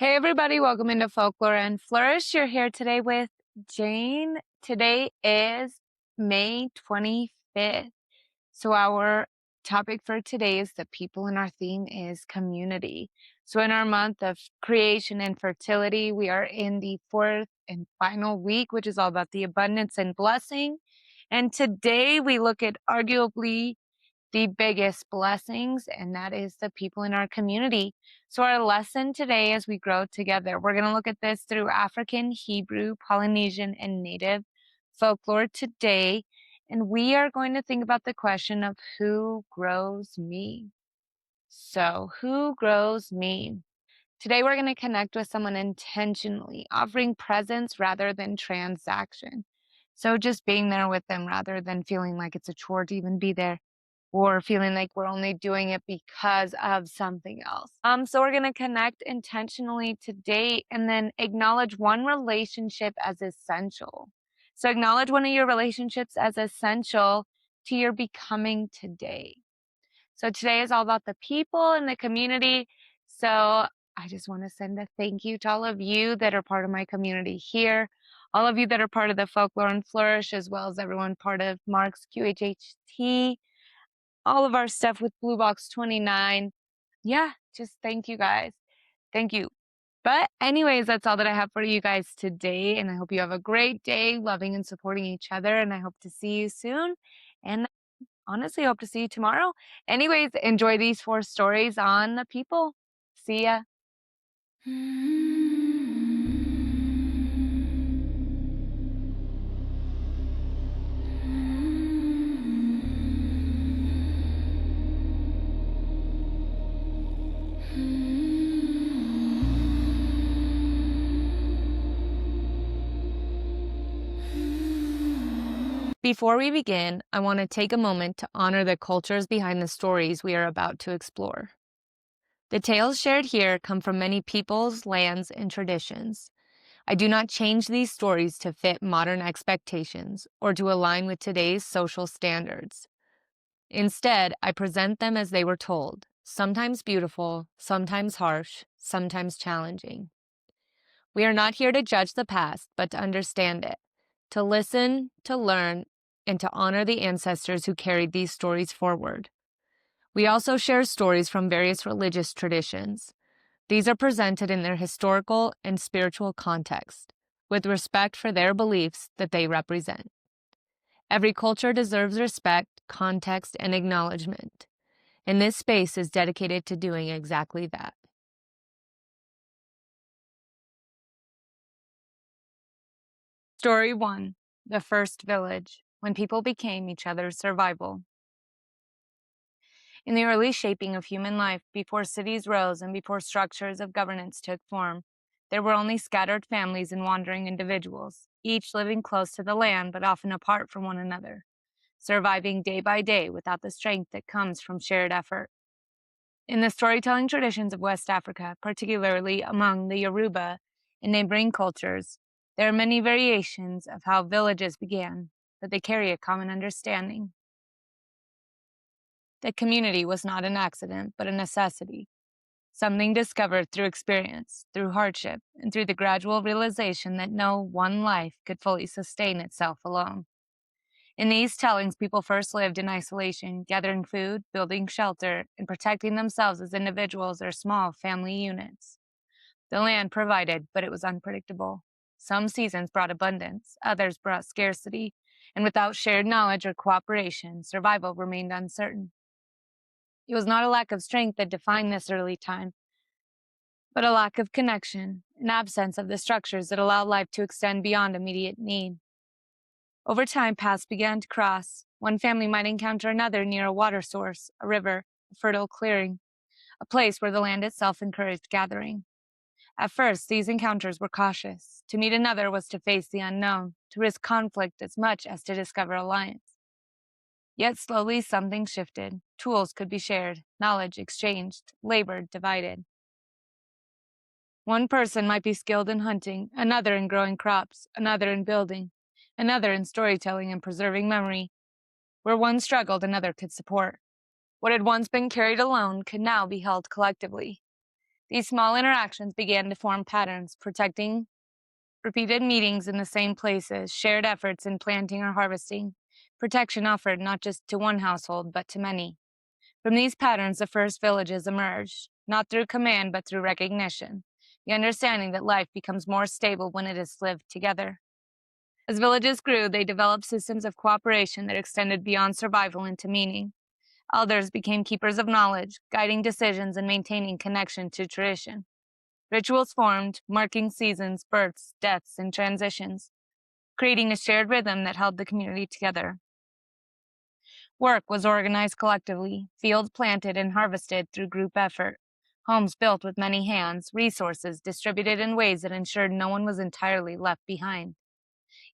Hey everybody, welcome into Folklore and Flourish. You're here today with Jane. Today is May 25th. So our topic for today is the people, and our theme is community. So in our month of creation and fertility, we are in the fourth and final week, which is all about the abundance and blessing. And today we look at arguably the biggest blessings, and that is the people in our community. So our lesson today as we grow together, we're going to look at this through African, Hebrew, Polynesian, and Native folklore today. And we are going to think about the question of who grows me. So who grows me? Today we're going to connect with someone intentionally, offering presence rather than transaction. So just being there with them rather than feeling like it's a chore to even be there, or feeling like we're only doing it because of something else. So we're going to connect intentionally today and then acknowledge one relationship as essential. So acknowledge one of your relationships as essential to your becoming today. So today is all about the people and the community. So I just want to send a thank you to all of you that are part of my community here, all of you that are part of the Folklore and Flourish, as well as everyone part of Mark's QHHT, all of our stuff with Blue Box 29. Yeah, just thank you guys. Thank you. But anyways, that's all that I have for you guys today. And I hope you have a great day loving and supporting each other. And I hope to see you soon. And honestly, hope to see you tomorrow. Anyways, enjoy these 4 stories on the people. See ya. Before we begin, I want to take a moment to honor the cultures behind the stories we are about to explore. The tales shared here come from many peoples, lands, and traditions. I do not change these stories to fit modern expectations or to align with today's social standards. Instead, I present them as they were told, sometimes beautiful, sometimes harsh, sometimes challenging. We are not here to judge the past, but to understand it, to listen, to learn, and to honor the ancestors who carried these stories forward. We also share stories from various religious traditions. These are presented in their historical and spiritual context, with respect for their beliefs that they represent. Every culture deserves respect, context, and acknowledgement, and this space is dedicated to doing exactly that. Story 1. The First Village, when people became each other's survival. In the early shaping of human life, before cities rose and before structures of governance took form, there were only scattered families and wandering individuals, each living close to the land but often apart from one another, surviving day by day without the strength that comes from shared effort. In the storytelling traditions of West Africa, particularly among the Yoruba and neighboring cultures, there are many variations of how villages began, but they carry a common understanding. The community was not an accident, but a necessity, something discovered through experience, through hardship, and through the gradual realization that no one life could fully sustain itself alone. In these tellings, people first lived in isolation, gathering food, building shelter, and protecting themselves as individuals or small family units. The land provided, but it was unpredictable. Some seasons brought abundance, others brought scarcity, and without shared knowledge or cooperation, survival remained uncertain. It was not a lack of strength that defined this early time, but a lack of connection, an absence of the structures that allowed life to extend beyond immediate need. Over time, paths began to cross. One family might encounter another near a water source, a river, a fertile clearing, a place where the land itself encouraged gathering. At first, these encounters were cautious. To meet another was to face the unknown, to risk conflict as much as to discover alliance. Yet slowly something shifted. Tools could be shared, knowledge exchanged, labor divided. One person might be skilled in hunting, another in growing crops, another in building, another in storytelling and preserving memory. Where one struggled, another could support. What had once been carried alone could now be held collectively. These small interactions began to form patterns, protecting repeated meetings in the same places, shared efforts in planting or harvesting, protection offered not just to one household, but to many. From these patterns, the first villages emerged, not through command, but through recognition, the understanding that life becomes more stable when it is lived together. As villages grew, they developed systems of cooperation that extended beyond survival into meaning. Elders became keepers of knowledge, guiding decisions and maintaining connection to tradition. Rituals formed, marking seasons, births, deaths, and transitions, creating a shared rhythm that held the community together. Work was organized collectively, fields planted and harvested through group effort, homes built with many hands, resources distributed in ways that ensured no one was entirely left behind.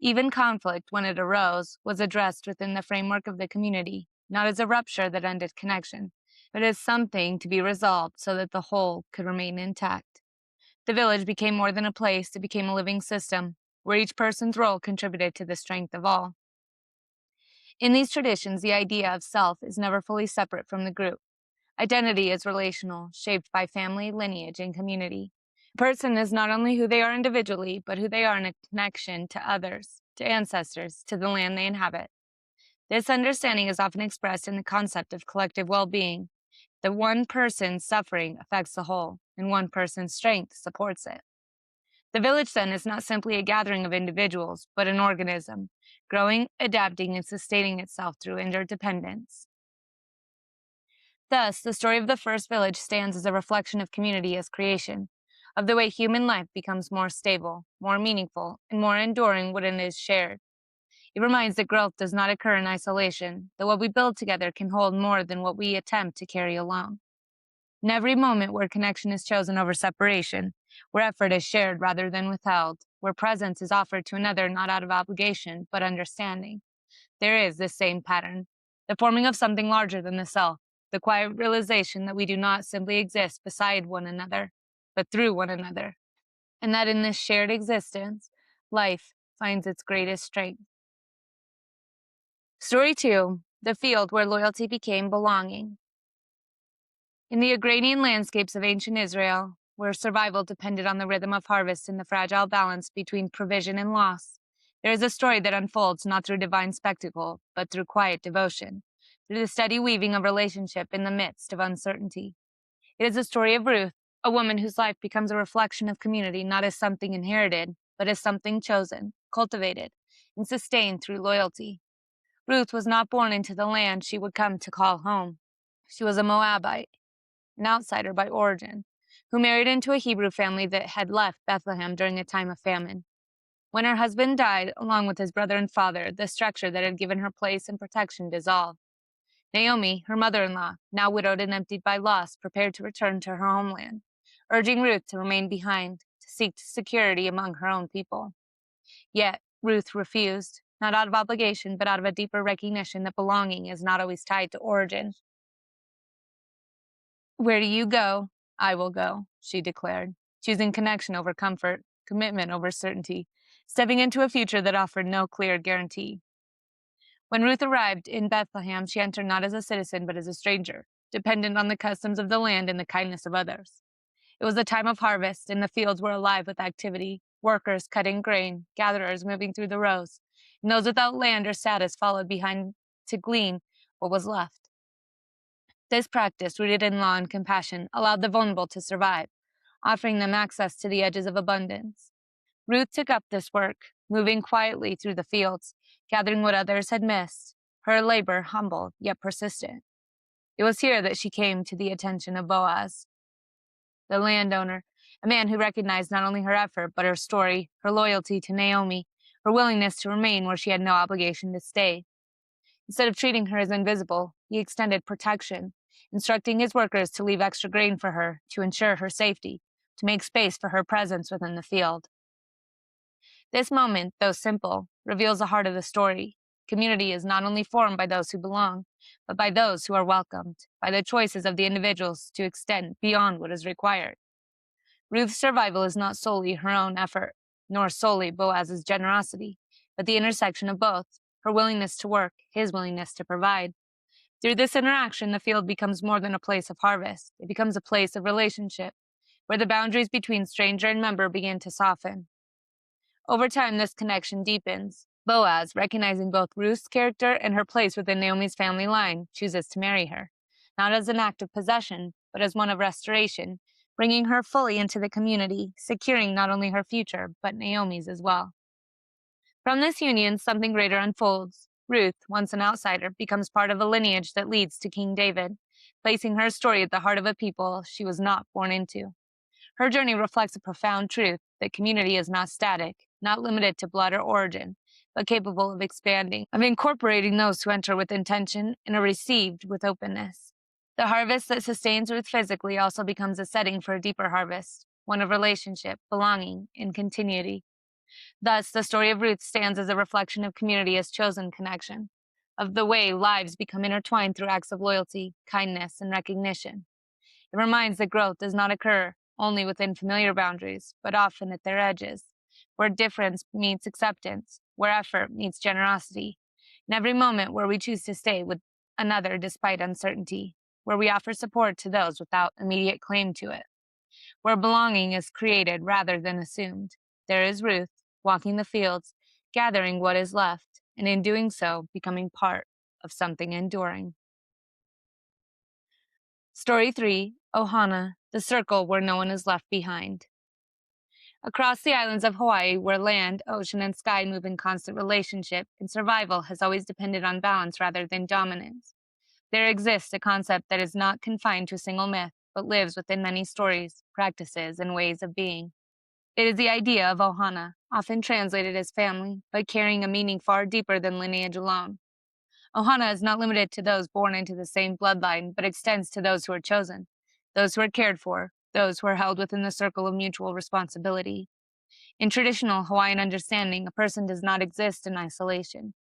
Even conflict, when it arose, was addressed within the framework of the community, not as a rupture that ended connection, but as something to be resolved so that the whole could remain intact. The village became more than a place, it became a living system, where each person's role contributed to the strength of all. In these traditions, the idea of self is never fully separate from the group. Identity is relational, shaped by family, lineage, and community. A person is not only who they are individually, but who they are in a connection to others, to ancestors, to the land they inhabit. This understanding is often expressed in the concept of collective well-being, that one person's suffering affects the whole, and one person's strength supports it. The village, then, is not simply a gathering of individuals, but an organism, growing, adapting, and sustaining itself through interdependence. Thus, the story of the first village stands as a reflection of community as creation, of the way human life becomes more stable, more meaningful, and more enduring when it is shared. It reminds that growth does not occur in isolation, that what we build together can hold more than what we attempt to carry alone. In every moment where connection is chosen over separation, where effort is shared rather than withheld, where presence is offered to another not out of obligation, but understanding, there is this same pattern, the forming of something larger than the self, the quiet realization that we do not simply exist beside one another, but through one another, and that in this shared existence, life finds its greatest strength. Story 2, the field where loyalty became belonging. In the agrarian landscapes of ancient Israel, where survival depended on the rhythm of harvest and the fragile balance between provision and loss, there is a story that unfolds not through divine spectacle, but through quiet devotion, through the steady weaving of relationship in the midst of uncertainty. It is a story of Ruth, a woman whose life becomes a reflection of community not as something inherited, but as something chosen, cultivated, and sustained through loyalty. Ruth was not born into the land she would come to call home. She was a Moabite, an outsider by origin, who married into a Hebrew family that had left Bethlehem during a time of famine. When her husband died, along with his brother and father, the structure that had given her place and protection dissolved. Naomi, her mother-in-law, now widowed and emptied by loss, prepared to return to her homeland, urging Ruth to remain behind, to seek security among her own people. Yet, Ruth refused, not out of obligation, but out of a deeper recognition that belonging is not always tied to origin. "Where you go, I will go," she declared, choosing connection over comfort, commitment over certainty, stepping into a future that offered no clear guarantee. When Ruth arrived in Bethlehem, she entered not as a citizen, but as a stranger, dependent on the customs of the land and the kindness of others. It was a time of harvest, and the fields were alive with activity, workers cutting grain, gatherers moving through the rows, and those without land or status followed behind to glean what was left. This practice, rooted in law and compassion, allowed the vulnerable to survive, offering them access to the edges of abundance. Ruth took up this work, moving quietly through the fields, gathering what others had missed, her labor humble yet persistent. It was here that she came to the attention of Boaz, the landowner, a man who recognized not only her effort, but her story, her loyalty to Naomi, her willingness to remain where she had no obligation to stay. Instead of treating her as invisible, he extended protection, instructing his workers to leave extra grain for her, to ensure her safety, to make space for her presence within the field. This moment, though simple, reveals the heart of the story. Community is not only formed by those who belong, but by those who are welcomed, by the choices of the individuals to extend beyond what is required. Ruth's survival is not solely her own effort, nor solely Boaz's generosity, but the intersection of both, her willingness to work, his willingness to provide. Through this interaction, the field becomes more than a place of harvest. It becomes a place of relationship, where the boundaries between stranger and member begin to soften. Over time, this connection deepens. Boaz, recognizing both Ruth's character and her place within Naomi's family line, chooses to marry her, not as an act of possession, but as one of restoration, bringing her fully into the community, securing not only her future, but Naomi's as well. From this union, something greater unfolds. Ruth, once an outsider, becomes part of a lineage that leads to King David, placing her story at the heart of a people she was not born into. Her journey reflects a profound truth that community is not static, not limited to blood or origin, but capable of expanding, of incorporating those who enter with intention and are received with openness. The harvest that sustains Ruth physically also becomes a setting for a deeper harvest, one of relationship, belonging, and continuity. Thus, the story of Ruth stands as a reflection of community as chosen connection, of the way lives become intertwined through acts of loyalty, kindness, and recognition. It reminds that growth does not occur only within familiar boundaries, but often at their edges, where difference meets acceptance, where effort meets generosity, in every moment where we choose to stay with another despite uncertainty, where we offer support to those without immediate claim to it, where belonging is created rather than assumed. There is Ruth, walking the fields, gathering what is left, and in doing so, becoming part of something enduring. Story 3, Ohana, the circle where no one is left behind. Across the islands of Hawaii, where land, ocean, and sky move in constant relationship, and survival has always depended on balance rather than dominance, there exists a concept that is not confined to a single myth, but lives within many stories, practices, and ways of being. It is the idea of Ohana, often translated as family, but carrying a meaning far deeper than lineage alone. Ohana is not limited to those born into the same bloodline, but extends to those who are chosen, those who are cared for, those who are held within the circle of mutual responsibility. In traditional Hawaiian understanding, a person does not exist in isolation.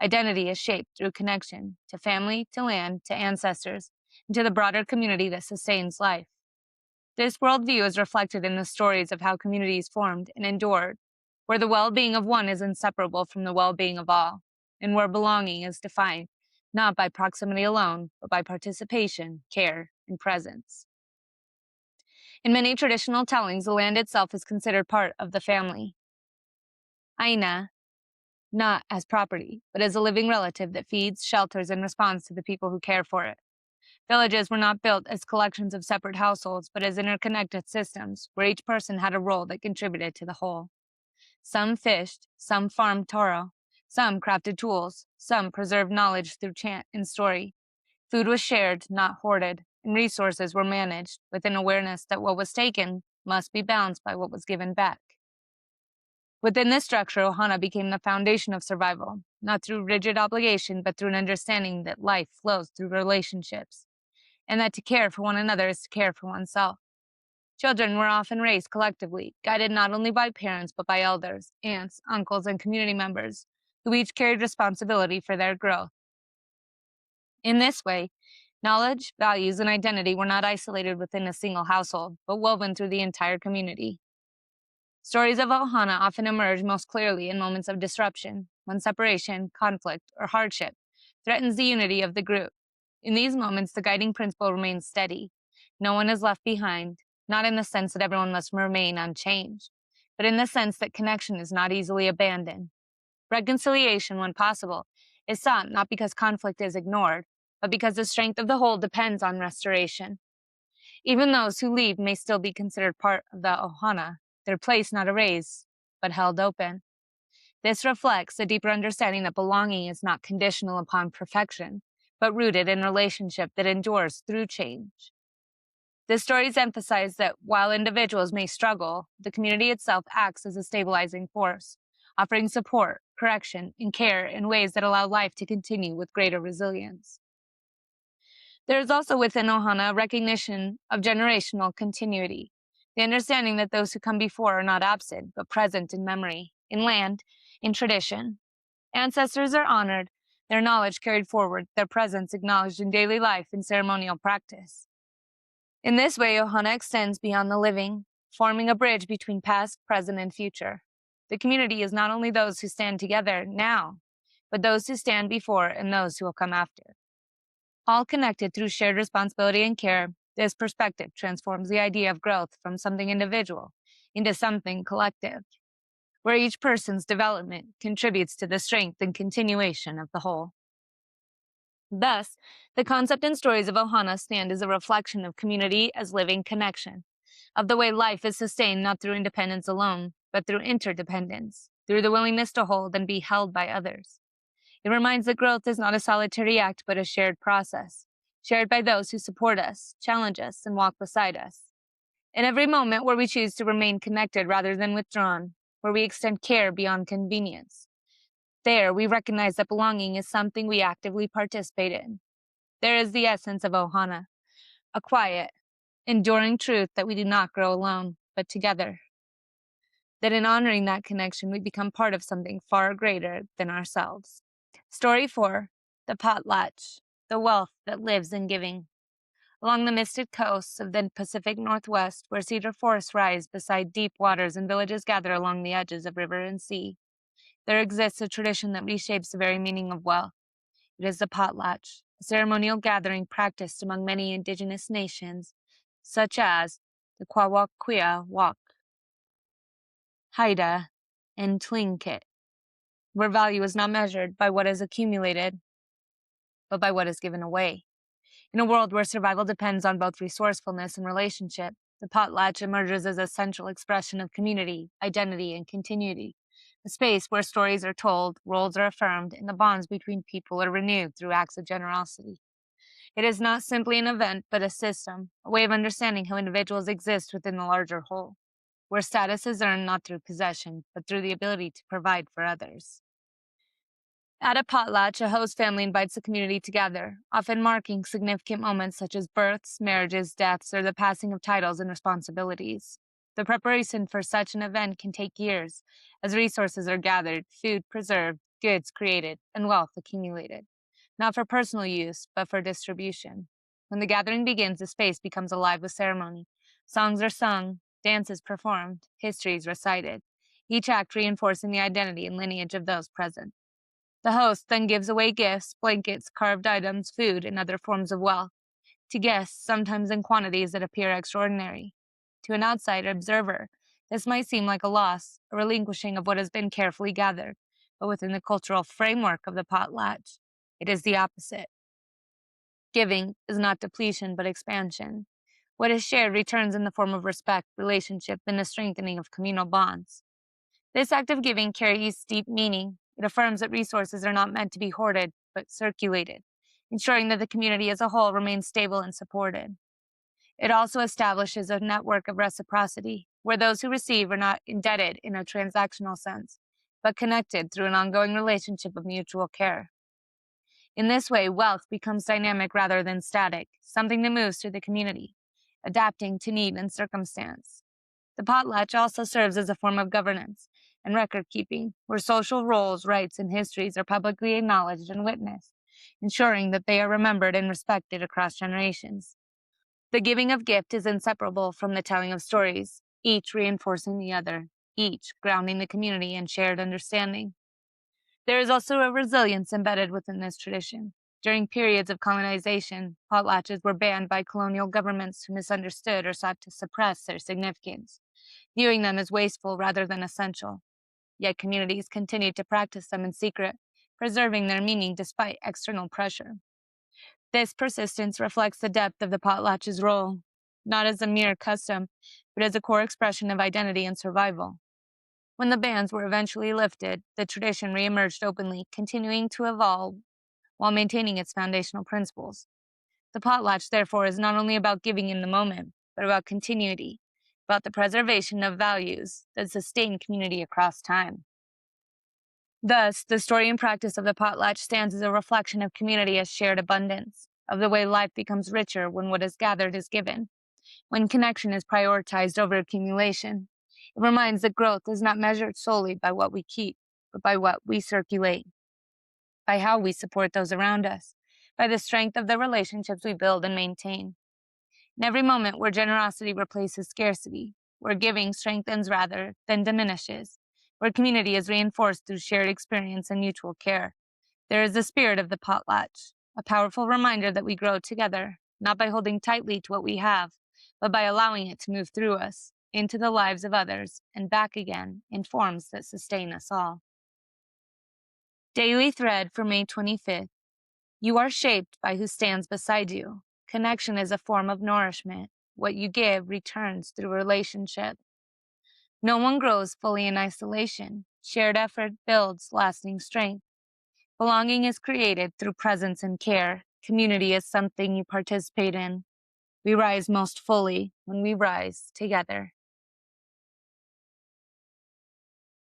Identity is shaped through connection to family, to land, to ancestors, and to the broader community that sustains life. This worldview is reflected in the stories of how communities formed and endured, where the well-being of one is inseparable from the well-being of all, and where belonging is defined not by proximity alone, but by participation, care, and presence. In many traditional tellings, the land itself is considered part of the family. Aina, not as property, but as a living relative that feeds, shelters, and responds to the people who care for it. Villages were not built as collections of separate households, but as interconnected systems, where each person had a role that contributed to the whole. Some fished, some farmed taro, some crafted tools, some preserved knowledge through chant and story. Food was shared, not hoarded, and resources were managed with an awareness that what was taken must be balanced by what was given back. Within this structure, Ohana became the foundation of survival, not through rigid obligation, but through an understanding that life flows through relationships, and that to care for one another is to care for oneself. Children were often raised collectively, guided not only by parents, but by elders, aunts, uncles, and community members, who each carried responsibility for their growth. In this way, knowledge, values, and identity were not isolated within a single household, but woven through the entire community. Stories of Ohana often emerge most clearly in moments of disruption, when separation, conflict, or hardship threatens the unity of the group. In these moments, the guiding principle remains steady. No one is left behind, not in the sense that everyone must remain unchanged, but in the sense that connection is not easily abandoned. Reconciliation, when possible, is sought not because conflict is ignored, but because the strength of the whole depends on restoration. Even those who leave may still be considered part of the Ohana, their place not erased, but held open. This reflects a deeper understanding that belonging is not conditional upon perfection, but rooted in relationship that endures through change. The stories emphasize that while individuals may struggle, the community itself acts as a stabilizing force, offering support, correction, and care in ways that allow life to continue with greater resilience. There is also within Ohana a recognition of generational continuity, the understanding that those who come before are not absent, but present in memory, in land, in tradition. Ancestors are honored, their knowledge carried forward, their presence acknowledged in daily life and ceremonial practice. In this way, Ohana extends beyond the living, forming a bridge between past, present, and future. The community is not only those who stand together now, but those who stand before and those who will come after. All connected through shared responsibility and care, This perspective transforms the idea of growth from something individual into something collective, where each person's development contributes to the strength and continuation of the whole. Thus, the concept and stories of Ohana stand as a reflection of community as living connection, of the way life is sustained not through independence alone, but through interdependence, through the willingness to hold and be held by others. It reminds that growth is not a solitary act, but a shared process, shared by those who support us, challenge us, and walk beside us. In every moment where we choose to remain connected rather than withdrawn, where we extend care beyond convenience, there we recognize that belonging is something we actively participate in. There is the essence of Ohana, a quiet, enduring truth that we do not grow alone, but together. That in honoring that connection, we become part of something far greater than ourselves. Story 4, the Potlatch, the wealth that lives in giving. Along the misted coasts of the Pacific Northwest, where cedar forests rise beside deep waters and villages gather along the edges of river and sea, there exists a tradition that reshapes the very meaning of wealth. It is the Potlatch, a ceremonial gathering practiced among many Indigenous nations, such as the Kwawakwia Wak, Haida, and Tlingit, where value is not measured by what is accumulated, but by what is given away. In a world where survival depends on both resourcefulness and relationship, the potlatch emerges as a central expression of community, identity, and continuity, a space where stories are told, roles are affirmed, and the bonds between people are renewed through acts of generosity. It is not simply an event, but a system, a way of understanding how individuals exist within the larger whole, where status is earned not through possession, but through the ability to provide for others. At a potlatch, a host family invites the community together, often marking significant moments such as births, marriages, deaths, or the passing of titles and responsibilities. The preparation for such an event can take years, as resources are gathered, food preserved, goods created, and wealth accumulated, not for personal use, but for distribution. When the gathering begins, the space becomes alive with ceremony. Songs are sung, dances performed, histories recited, each act reinforcing the identity and lineage of those present. The host then gives away gifts, blankets, carved items, food, and other forms of wealth to guests, sometimes in quantities that appear extraordinary. To an outside observer, this might seem like a loss, a relinquishing of what has been carefully gathered, but within the cultural framework of the potlatch, it is the opposite. Giving is not depletion, but expansion. What is shared returns in the form of respect, relationship, and the strengthening of communal bonds. This act of giving carries deep meaning. It affirms that resources are not meant to be hoarded, but circulated, ensuring that the community as a whole remains stable and supported. It also establishes a network of reciprocity, where those who receive are not indebted in a transactional sense, but connected through an ongoing relationship of mutual care. In this way, wealth becomes dynamic rather than static, something that moves through the community, adapting to need and circumstance. The potlatch also serves as a form of governance and record keeping, where social roles, rights, and histories are publicly acknowledged and witnessed, ensuring that they are remembered and respected across generations. The giving of gift is inseparable from the telling of stories, each reinforcing the other, each grounding the community in shared understanding. There is also a resilience embedded within this tradition. During periods of colonization, potlatches were banned by colonial governments who misunderstood or sought to suppress their significance, viewing them as wasteful rather than essential. Yet communities continued to practice them in secret, preserving their meaning despite external pressure. This persistence reflects the depth of the potlatch's role, not as a mere custom, but as a core expression of identity and survival. When the bans were eventually lifted, the tradition reemerged openly, continuing to evolve while maintaining its foundational principles. The potlatch, therefore, is not only about giving in the moment, but about continuity, about the preservation of values that sustain community across time. Thus, the story and practice of the potlatch stands as a reflection of community as shared abundance, of the way life becomes richer when what is gathered is given, when connection is prioritized over accumulation. It reminds that growth is not measured solely by what we keep, but by what we circulate, by how we support those around us, by the strength of the relationships we build and maintain. In every moment where generosity replaces scarcity, where giving strengthens rather than diminishes, where community is reinforced through shared experience and mutual care, there is the spirit of the potlatch, a powerful reminder that we grow together, not by holding tightly to what we have, but by allowing it to move through us, into the lives of others, and back again in forms that sustain us all. Daily thread for May 25th. You are shaped by who stands beside you. Connection is a form of nourishment. What you give returns through relationship. No one grows fully in isolation. Shared effort builds lasting strength. Belonging is created through presence and care. Community is something you participate in. We rise most fully when we rise together.